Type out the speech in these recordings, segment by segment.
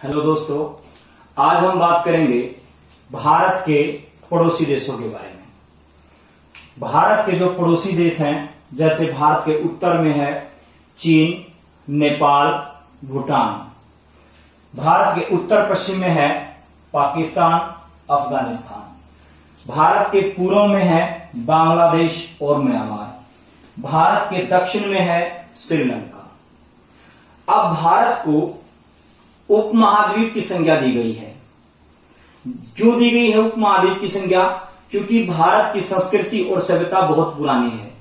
Hello दोस्तों, आज हम बात करेंगे भारत के पड़ोसी देशों के बारे में। भारत के जो पड़ोसी देश हैं, जैसे भारत के उत्तर में है चीन, नेपाल, भूटान। भारत के उत्तर पश्चिम में है पाकिस्तान, अफगानिस्तान। भारत के पूर्व में है बांग्लादेश और म्यांमार। भारत के दक्षिण में है श्रीलंका। अब भारत को उपमहाद्वीप की संज्ञा दी गई है। क्यों दी गई है उपमहाद्वीप की संज्ञा? क्योंकि भारत की संस्कृति और सभ्यता बहुत पुरानी है,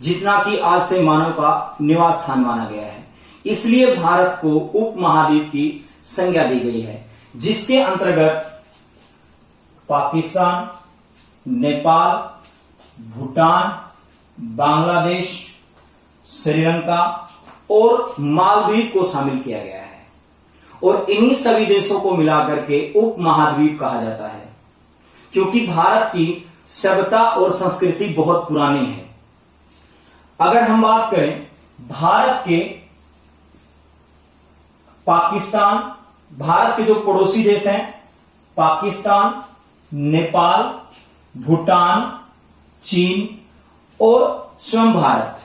जितना कि आज से मानव का निवास स्थान माना गया है। इसलिए भारत को उपमहाद्वीप की संज्ञा दी गई है, जिसके अंतर्गत पाकिस्तान, नेपाल, भूटान, बांग्लादेश, श्रीलंका और मालदीव को शामिल किया गया है। और इन्हीं सभी देशों को मिलाकर के उपमहाद्वीप कहा जाता है, क्योंकि भारत की सभ्यता और संस्कृति बहुत पुरानी है। अगर हम बात करें भारत के पाकिस्तान, भारत के जो पड़ोसी देश हैं पाकिस्तान, नेपाल, भूटान, चीन और स्वयं भारत,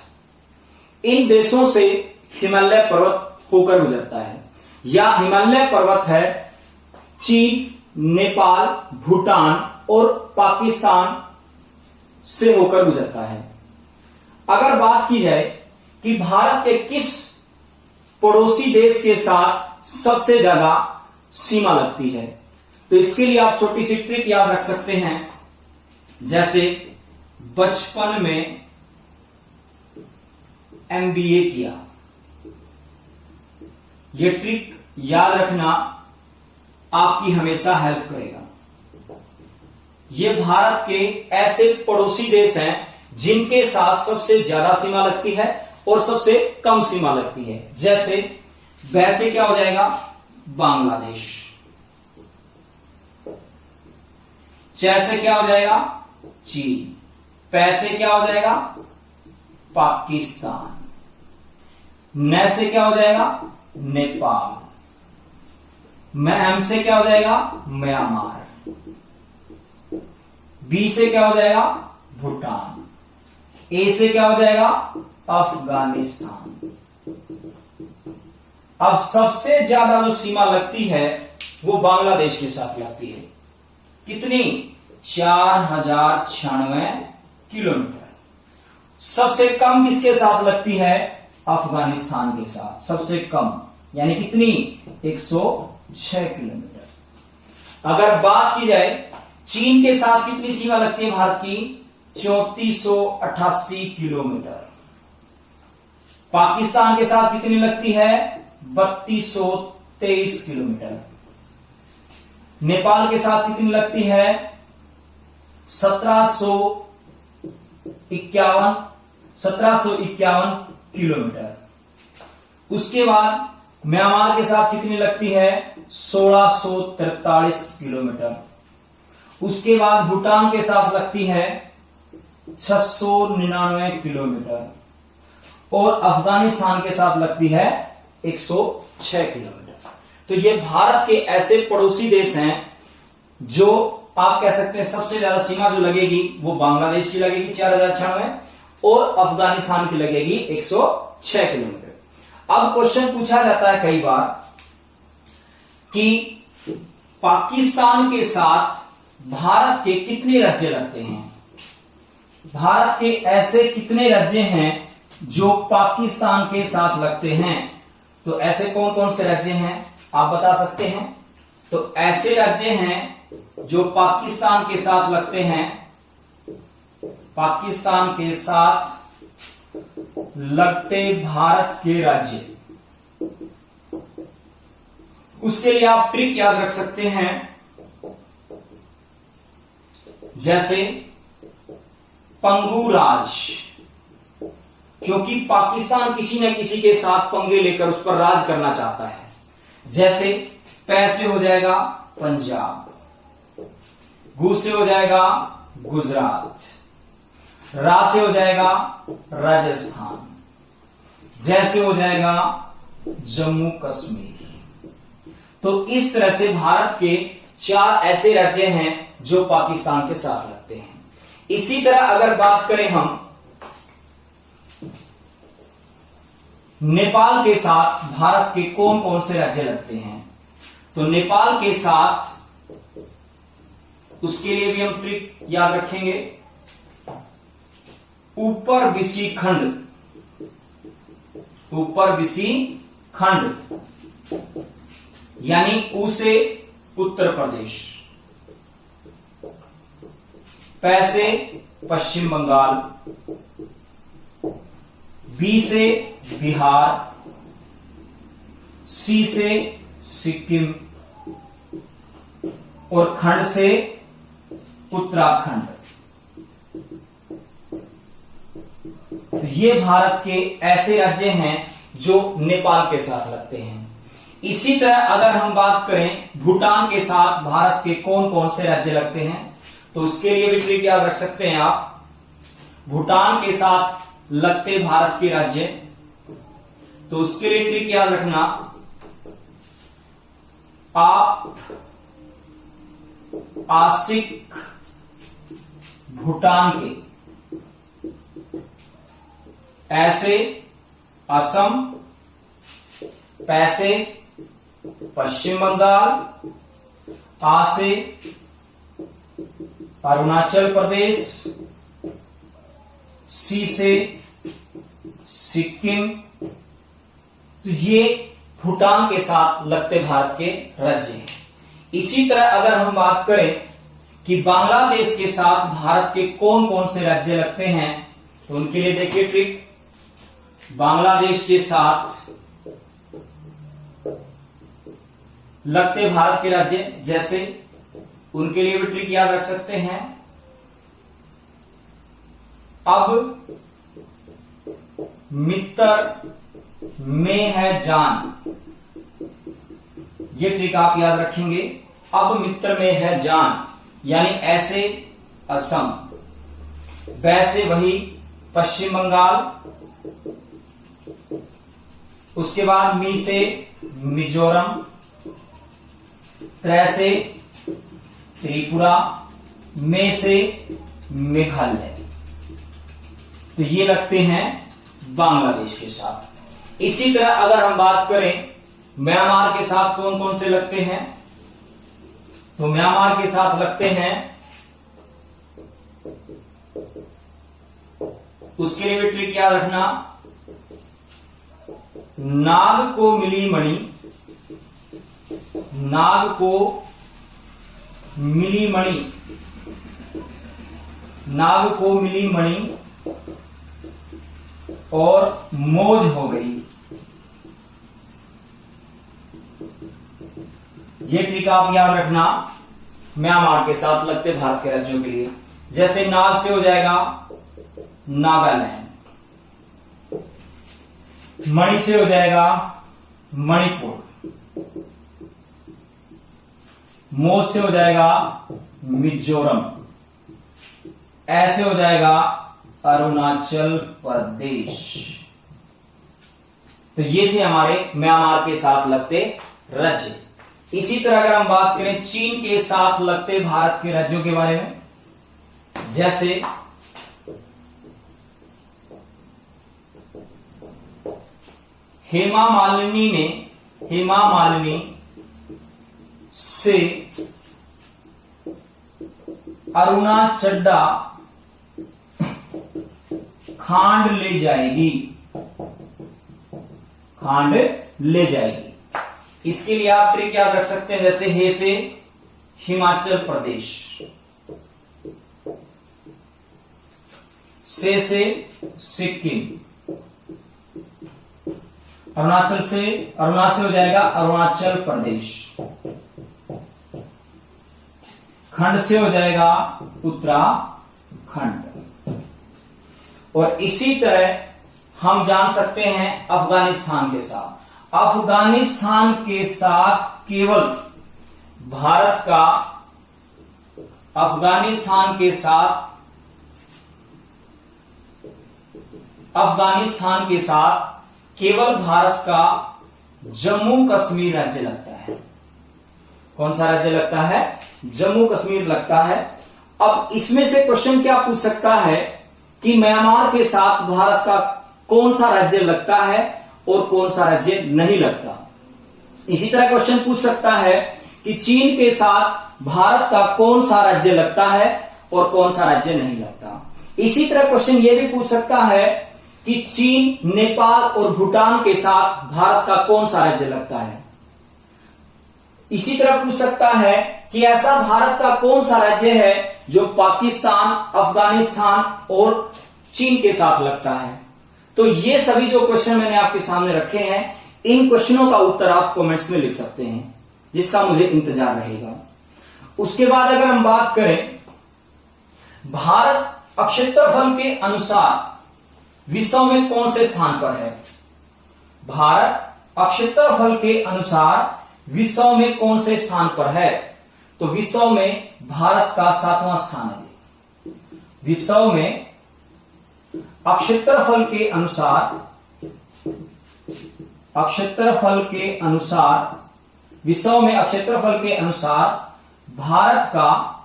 इन देशों से हिमालय पर्वत होकर गुजरता है, या हिमालय पर्वत है चीन, नेपाल, भूटान और पाकिस्तान से होकर गुजरता है। अगर बात की जाए कि भारत के किस पड़ोसी देश के साथ सबसे ज्यादा सीमा लगती है, तो इसके लिए आप छोटी सी ट्रिक याद रख सकते हैं। जैसे बचपन में एमबीए किया, ये ट्रिक याद रखना आपकी हमेशा हेल्प करेगा। ये भारत के ऐसे पड़ोसी देश हैं जिनके साथ सबसे ज्यादा सीमा लगती है और सबसे कम सीमा लगती है। जैसे वैसे क्या हो जाएगा बांग्लादेश, जैसे क्या हो जाएगा चीन, पैसे क्या हो जाएगा पाकिस्तान, न से क्या हो जाएगा नेपाल, एम से क्या हो जाएगा म्यांमार, बी से क्या हो जाएगा भूटान, ए से क्या हो जाएगा अफगानिस्तान। अब सबसे ज्यादा जो सीमा लगती है वो बांग्लादेश के साथ लगती है। कितनी? 4096 किलोमीटर। सबसे कम किसके साथ लगती है? अफगानिस्तान के साथ सबसे कम, यानी कितनी? 106 किलोमीटर। अगर बात की जाए चीन के साथ कितनी सीमा लगती है भारत की? 3488 किलोमीटर। पाकिस्तान के साथ कितनी लगती है? 3223 किलोमीटर। नेपाल के साथ कितनी लगती है? 1751 किलोमीटर। उसके बाद म्यांमार के साथ कितनी लगती है? 1643 किलोमीटर। उसके बाद भूटान के साथ लगती है 699 किलोमीटर और अफगानिस्तान के साथ लगती है 106 किलोमीटर। तो ये भारत के ऐसे पड़ोसी देश हैं जो आप कह सकते हैं सबसे ज्यादा सीमा जो लगेगी वो बांग्लादेश की लगेगी 4096 और अफगानिस्तान की लगेगी 106 किलोमीटर। अब क्वेश्चन पूछा जाता है कई बार कि पाकिस्तान के साथ भारत के कितने राज्य लगते हैं? भारत के ऐसे कितने राज्य हैं जो पाकिस्तान के साथ लगते हैं? तो ऐसे कौन कौन से राज्य हैं आप बता सकते हैं? तो ऐसे राज्य हैं जो पाकिस्तान के साथ लगते हैं, पाकिस्तान के साथ लगते भारत के राज्य। उसके लिए आप ट्रिक याद रख सकते हैं। जैसे पंगू राज, क्योंकि पाकिस्तान किसी न किसी के साथ पंगे लेकर उस पर राज करना चाहता है। जैसे पैसे हो जाएगा पंजाब, गु से हो जाएगा गुजरात, रा से हो जाएगा राजस्थान, जैसे हो जाएगा जम्मू कश्मीर, तो इस तरह से भारत के 4 ऐसे राज्य हैं जो पाकिस्तान के साथ लगते हैं। इसी तरह अगर बात करें हम नेपाल के साथ भारत के कौन कौन से राज्य लगते हैं, तो नेपाल के साथ उसके लिए भी हम ट्रिक याद रखेंगे। ऊपर विसी खंड, ऊपर विसी खंड यानी ऊ से उत्तर प्रदेश, पै से पश्चिम बंगाल, बी से बिहार, सी से सिक्किम और खंड से उत्तराखंड। तो ये भारत के ऐसे राज्य हैं जो नेपाल के साथ लगते हैं। इसी तरह अगर हम बात करें भूटान के साथ भारत के कौन कौन से राज्य लगते हैं, तो उसके लिए भी ट्रिक याद रख सकते हैं आप। भूटान के साथ लगते भारत के राज्य, तो उसके लिए ट्रिक याद रखना, आप आसिक भूटान के, ऐसे असम, पैसे पश्चिम बंगाल, आ से अरुणाचल प्रदेश, सी से सिक्किम। तो ये भूटान के साथ लगते भारत के राज्य हैं। इसी तरह अगर हम बात करें कि बांग्लादेश के साथ भारत के कौन कौन से राज्य लगते हैं, तो उनके लिए देखिए ट्रिक। बांग्लादेश के साथ लगते भारत के राज्य जैसे, उनके लिए भी ट्रिक याद रख सकते हैं। अब मित्र में है जान, ये ट्रिक आप याद रखेंगे। अब मित्र में है जान यानी ऐसे असम, वैसे वही पश्चिम बंगाल, उसके बाद मी से मिजोरम, त्रै से त्रिपुरा, में से मेघालय। तो ये लगते हैं बांग्लादेश के साथ। इसी तरह अगर हम बात करें म्यांमार के साथ कौन कौन से लगते हैं, तो म्यांमार के साथ लगते हैं, उसके लिए भी ट्रिक याद रखना, नाग को मिली मणि, नाग को मिली मणि, नाग को मिली मणि और मौज हो गई। ये ट्रिक आप याद रखना म्यांमार के साथ लगते भारत के राज्यों के लिए। जैसे नाग से हो जाएगा नागालैंड, मणि से हो जाएगा मणिपुर, मौज से हो जाएगा मिजोरम, ऐसे हो जाएगा अरुणाचल प्रदेश। तो ये थे हमारे म्यांमार के साथ लगते राज्य। इसी तरह अगर हम बात करें चीन के साथ लगते भारत के राज्यों के बारे में, जैसे हेमा मालिनी से अरुणा चड्डा खांड ले जाएगी, खांड ले जाएगी। इसके लिए आप ट्रिक याद रख सकते हैं, जैसे हे से हिमाचल प्रदेश, से सिक्किम, अरुणाचल से हो जाएगा अरुणाचल प्रदेश, खंड से हो जाएगा उत्तराखंड। और इसी तरह हम जान सकते हैं अफगानिस्तान के साथ। अफगानिस्तान के साथ केवल भारत का, अफगानिस्तान के साथ केवल भारत का जम्मू कश्मीर राज्य लगता है। कौन सा राज्य लगता है? जम्मू कश्मीर लगता है। अब इसमें से क्वेश्चन क्या पूछ सकता है कि म्यांमार के साथ भारत का कौन सा राज्य लगता है और कौन सा राज्य नहीं लगता। इसी तरह क्वेश्चन पूछ सकता है कि चीन के साथ भारत का कौन सा राज्य लगता है और कौन सा राज्य नहीं लगता। इसी तरह क्वेश्चन ये भी पूछ सकता है कि चीन, नेपाल और भूटान के साथ भारत का कौन सा राज्य लगता है। इसी तरह पूछ सकता है कि ऐसा भारत का कौन सा राज्य है जो पाकिस्तान, अफगानिस्तान और चीन के साथ लगता है। तो ये सभी जो क्वेश्चन मैंने आपके सामने रखे हैं, इन क्वेश्चनों का उत्तर आप कमेंट्स में लिख सकते हैं, जिसका मुझे इंतजार रहेगा। उसके बाद अगर हम बात करें, भारत क्षेत्रफल के अनुसार विश्व में कौन से स्थान पर है? भारत क्षेत्रफल के अनुसार विश्व में कौन से स्थान पर है? तो विश्व में भारत का 7वां स्थान है। विश्व में क्षेत्रफल के अनुसार, विश्व में क्षेत्रफल के अनुसार भारत का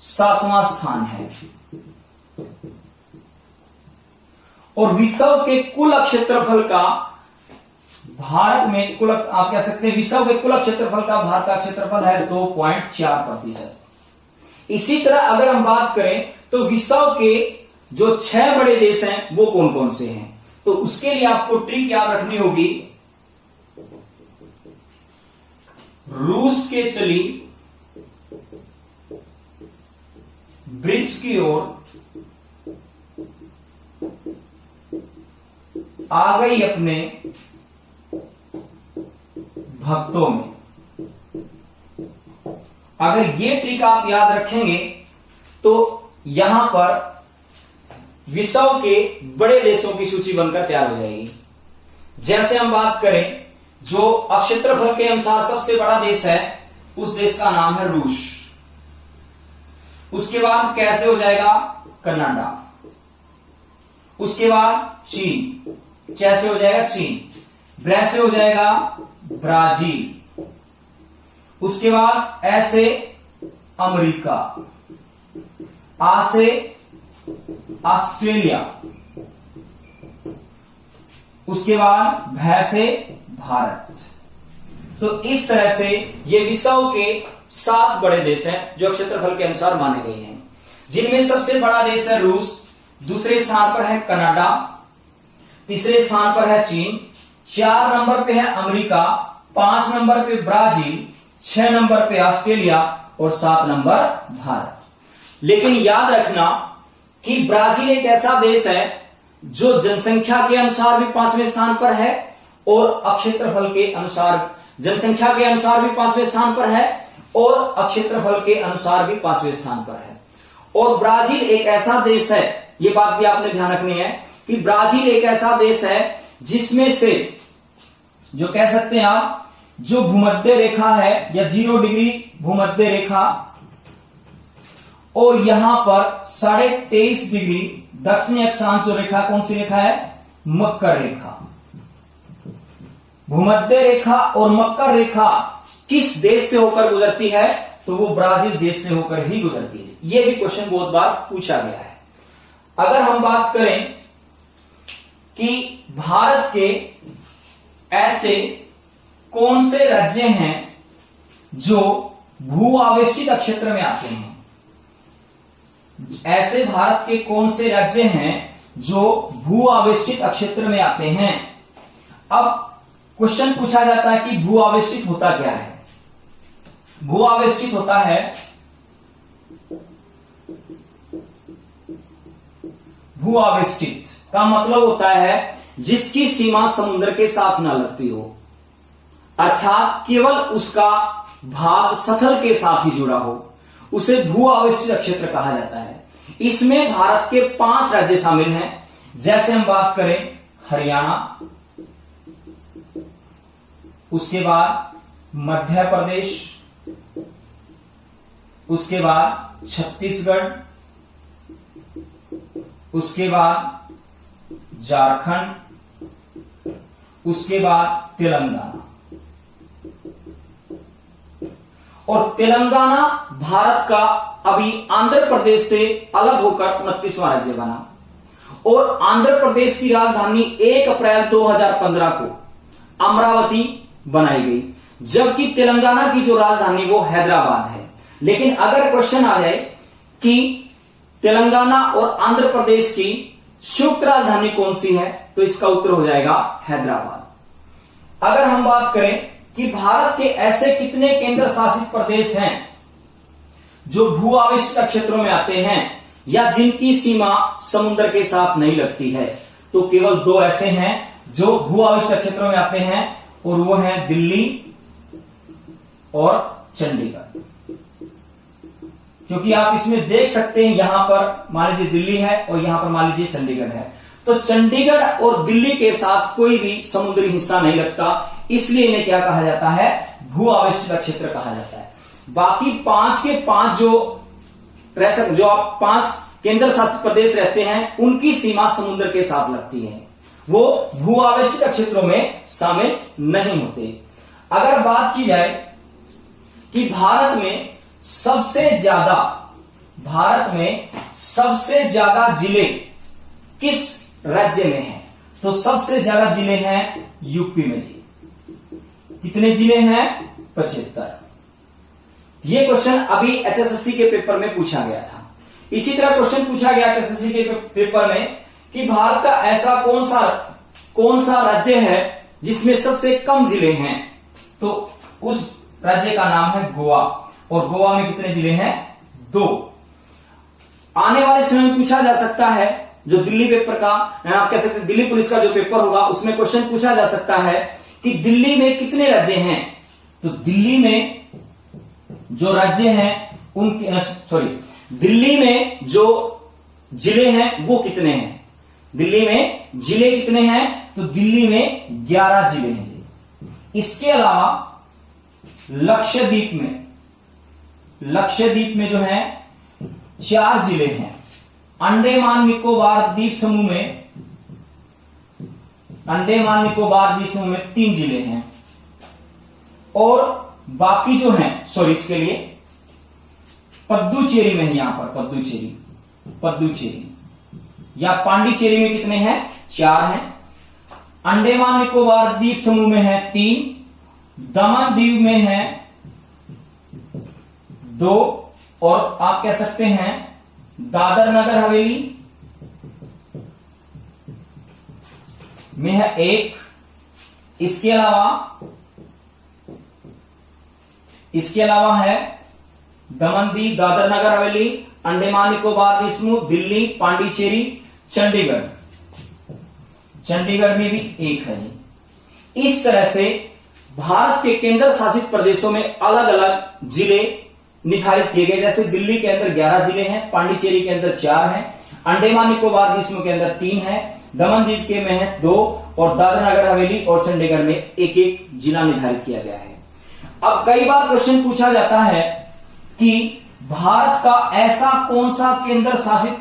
7वां स्थान है। और विश्व के कुल क्षेत्रफल का भारत में आप कह सकते हैं विश्व के कुल क्षेत्रफल का भारत का क्षेत्रफल है 2.4%। इसी तरह अगर हम बात करें तो विश्व के जो 6 बड़े देश हैं वो कौन कौन से हैं, तो उसके लिए आपको ट्रिक याद रखनी होगी। रूस के चली ब्रिज की ओर आ गई अपने भक्तों में। अगर ये ट्रिक आप याद रखेंगे तो यहां पर विश्व के बड़े देशों की सूची बनकर तैयार हो जाएगी। जैसे हम बात करें, जो क्षेत्रफल के अनुसार सबसे बड़ा देश है उस देश का नाम है रूस। उसके बाद कैसे हो जाएगा? कनाडा। उसके बाद चीन, कैसे हो जाएगा? चीन। ब्रैसे हो जाएगा ब्राजील। उसके बाद ऐसे अमेरिका, आ से ऑस्ट्रेलिया। उसके बाद भै से भारत। तो इस तरह से ये विश्व के 7 बड़े देश हैं जो क्षेत्रफल के अनुसार माने गए हैं, जिनमें सबसे बड़ा देश है रूस, दूसरे स्थान पर है कनाडा, तीसरे स्थान पर है चीन, 4 नंबर पे है अमेरिका, 5 नंबर पे ब्राजील, 6 नंबर पे ऑस्ट्रेलिया और 7 नंबर भारत। लेकिन याद रखना कि ब्राजील एक ऐसा देश है जो जनसंख्या के अनुसार भी 5वें स्थान पर है और क्षेत्रफल के अनुसार, जनसंख्या के अनुसार भी 5वें स्थान पर है और क्षेत्रफल के अनुसार भी 5वें स्थान पर है। और ब्राजील एक ऐसा देश है, ये बात भी आपने ध्यान रखनी है कि ब्राजील एक ऐसा देश है जिसमें से जो कह सकते हैं आप, जो भूमध्य रेखा है या 0 डिग्री भूमध्य रेखा और यहां पर 23.5 डिग्री दक्षिणी अक्षांश जो रेखा, कौन सी रेखा है? मकर रेखा। भूमध्य रेखा और मकर रेखा किस देश से होकर गुजरती है? तो वो ब्राजील देश से होकर ही गुजरती है। ये भी क्वेश्चन बहुत बार पूछा गया है। अगर हम बात करें कि भारत के ऐसे कौन से राज्य हैं जो भू आवेष्टित क्षेत्र में आते हैं, ऐसे भारत के कौन से राज्य हैं जो भू आवेष्टित क्षेत्र में आते हैं। अब क्वेश्चन पूछा जाता है कि भू आवेष्टित होता क्या है? भू आवेष्टित होता है, भू आवेष्टित का मतलब होता है जिसकी सीमा समुद्र के साथ न लगती हो, अर्थात केवल उसका भाग सतह के साथ ही जुड़ा हो, उसे भू आवेष्टित क्षेत्र कहा जाता है। इसमें भारत के 5 राज्य शामिल हैं। जैसे हम बात करें हरियाणा, उसके बाद मध्य प्रदेश, उसके बाद छत्तीसगढ़, उसके बाद झारखंड, उसके बाद तेलंगाना। और तेलंगाना भारत का अभी आंध्र प्रदेश से अलग होकर 29वां राज्य बना। और आंध्र प्रदेश की राजधानी 1 अप्रैल 2015 को अमरावती बनाई गई, जबकि तेलंगाना की जो राजधानी वो हैदराबाद है। लेकिन अगर क्वेश्चन आ जाए कि तेलंगाना और आंध्र प्रदेश की संयुक्त राजधानी कौन सी है, तो इसका उत्तर हो जाएगा हैदराबाद। अगर हम बात करें कि भारत के ऐसे कितने केंद्र शासित प्रदेश हैं जो भू आविष्ट क्षेत्रों में आते हैं या जिनकी सीमा समुद्र के साथ नहीं लगती है, तो केवल 2 ऐसे हैं जो भू आविष्ट क्षेत्रों में आते हैं, और वो हैं दिल्ली और चंडीगढ़। क्योंकि आप इसमें देख सकते हैं, यहां पर मान लीजिए दिल्ली है और यहां पर मान लीजिए चंडीगढ़ है, तो चंडीगढ़ और दिल्ली के साथ कोई भी समुद्री हिस्सा नहीं लगता, इसलिए इन्हें क्या कहा जाता है, भू आविष्ट क्षेत्र कहा जाता है। बाकी 5 के 5 जो आप 5 केंद्र शासित प्रदेश रहते हैं, उनकी सीमा समुद्र के साथ लगती है, वो भू आविष्ट क्षेत्रों में शामिल नहीं होते। अगर बात की जाए कि भारत में सबसे ज्यादा जिले किस राज्य में हैं, तो सबसे ज्यादा जिले हैं यूपी में। कितने जिले हैं, 75। ये क्वेश्चन अभी एचएसएससी के पेपर में पूछा गया था। इसी तरह क्वेश्चन पूछा गया एचएसएससी के पेपर में कि भारत का ऐसा कौन सा राज्य है जिसमें सबसे कम जिले हैं, तो उस राज्य का नाम है गोवा, और गोवा में कितने जिले हैं, 2। आने वाले समय में पूछा जा सकता है, जो दिल्ली पेपर का आप कह सकते हैं, दिल्ली पुलिस का जो पेपर होगा उसमें क्वेश्चन पूछा जा सकता है कि दिल्ली में कितने राज्य हैं, तो दिल्ली में जो राज्य हैं दिल्ली में जो जिले हैं वो कितने हैं, दिल्ली में जिले कितने हैं, तो दिल्ली में 11 जिले हैं। इसके अलावा लक्षद्वीप में जो है 4 जिले हैं। अंडमान निकोबार द्वीप समूह में 3 जिले हैं, और बाकी जो हैं इसके लिए पद्दुचेरी में है, यहां पर पद्दुचेरी या पांडिचेरी में कितने हैं, 4 हैं। अंडमान निकोबार द्वीप समूह में है 3, दमन दीव में है 2, और आप कह सकते हैं दादर नगर हवेली में है 1। इसके अलावा है दमन दीव, दादर नगर हवेली, अंडमान निकोबार द्वीप समूह, दिल्ली, पांडिचेरी, चंडीगढ़ में भी 1 है। इस तरह से भारत के केंद्र शासित प्रदेशों में अलग अलग जिले निर्धारित किए गए। जैसे दिल्ली के अंदर 11 जिले हैं, पांडिचेरी के अंदर 4 हैं, अंडमान निकोबार द्वीप समूह के अंदर 3 है, दमन द्वीप के में है 2, और दादर नगर हवेली और चंडीगढ़ में 1-1 जिला निर्धारित किया गया है। अब कई बार क्वेश्चन पूछा जाता है कि भारत का ऐसा कौन सा केंद्र शासित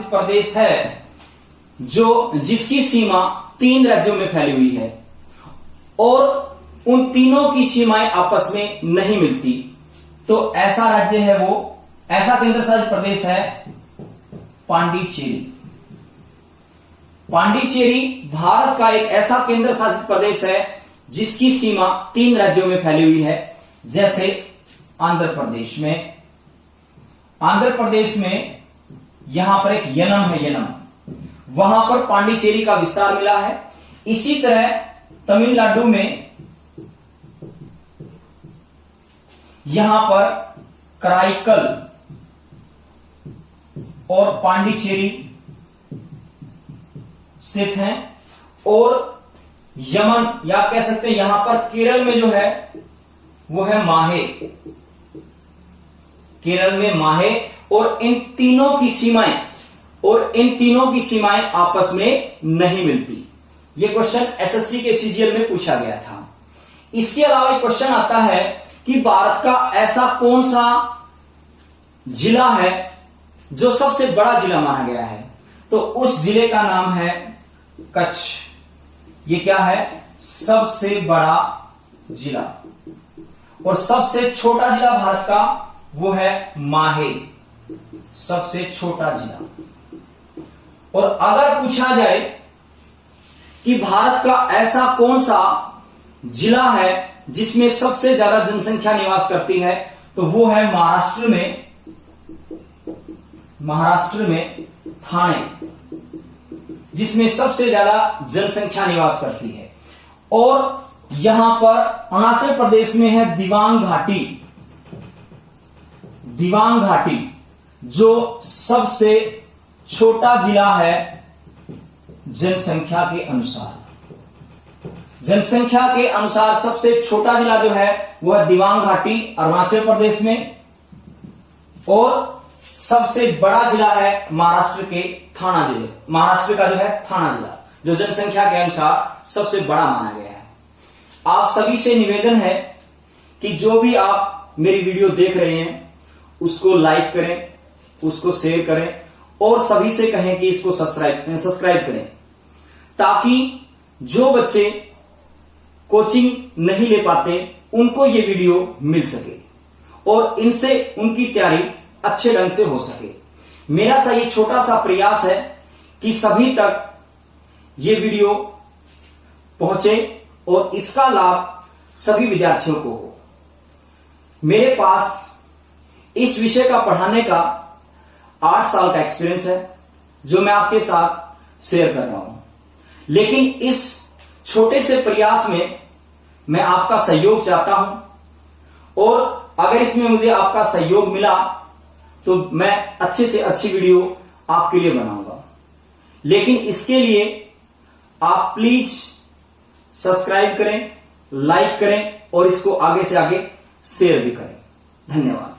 प्रदेश है, जिसकी सीमा 3 राज्यों में फैली हुई है और उन तीनों की सीमाएं आपस में नहीं मिलती, तो ऐसा राज्य है ऐसा केंद्र शासित प्रदेश है पांडिचेरी भारत का एक ऐसा केंद्र शासित प्रदेश है जिसकी सीमा 3 राज्यों में फैली हुई है। जैसे आंध्र प्रदेश में यहां पर एक यनम, वहां पर पांडिचेरी का विस्तार मिला है। इसी तरह तमिलनाडु में यहां पर कराईकल और पांडिचेरी स्थित हैं, और यमन या कह सकते हैं यहां पर केरल में जो है वो है माहे, और इन तीनों की सीमाएं आपस में नहीं मिलती। ये क्वेश्चन एसएससी के सीजीएल में पूछा गया था। इसके अलावा एक क्वेश्चन आता है कि भारत का ऐसा कौन सा जिला है जो सबसे बड़ा जिला माना गया है, तो उस जिले का नाम है कच्छ। ये क्या है, सबसे बड़ा जिला, और सबसे छोटा जिला भारत का वो है माहे, सबसे छोटा जिला। और अगर पूछा जाए कि भारत का ऐसा कौन सा जिला है जिसमें सबसे ज्यादा जनसंख्या निवास करती है, तो वो है महाराष्ट्र में ठाणे, जिसमें सबसे ज्यादा जनसंख्या निवास करती है। और यहां पर अरुणाचल प्रदेश में है दिवांग घाटी, जो सबसे छोटा जिला है जनसंख्या के अनुसार। जनसंख्या के अनुसार सबसे छोटा जिला जो है वह दिवांग घाटी अरुणाचल प्रदेश में, और सबसे बड़ा जिला है महाराष्ट्र के थाना जिले, महाराष्ट्र का जो है थाना जिला, जो जनसंख्या के अनुसार सबसे बड़ा माना गया है। आप सभी से निवेदन है कि जो भी आप मेरी वीडियो देख रहे हैं उसको लाइक करें, उसको शेयर करें, और सभी से कहें कि इसको सब्सक्राइब करें, ताकि जो बच्चे कोचिंग नहीं ले पाते उनको ये वीडियो मिल सके और इनसे उनकी तैयारी अच्छे ढंग से हो सके। मेरा सा ये छोटा सा प्रयास है कि सभी तक ये वीडियो पहुंचे और इसका लाभ सभी विद्यार्थियों को हो। मेरे पास इस विषय का पढ़ाने का 8 साल का एक्सपीरियंस है, जो मैं आपके साथ शेयर कर रहा हूं। लेकिन इस छोटे से प्रयास में मैं आपका सहयोग चाहता हूं, और अगर इसमें मुझे आपका सहयोग मिला तो मैं अच्छे से अच्छी वीडियो आपके लिए बनाऊंगा। लेकिन इसके लिए आप प्लीज सब्सक्राइब करें, लाइक करें और इसको आगे से आगे शेयर भी करें। धन्यवाद।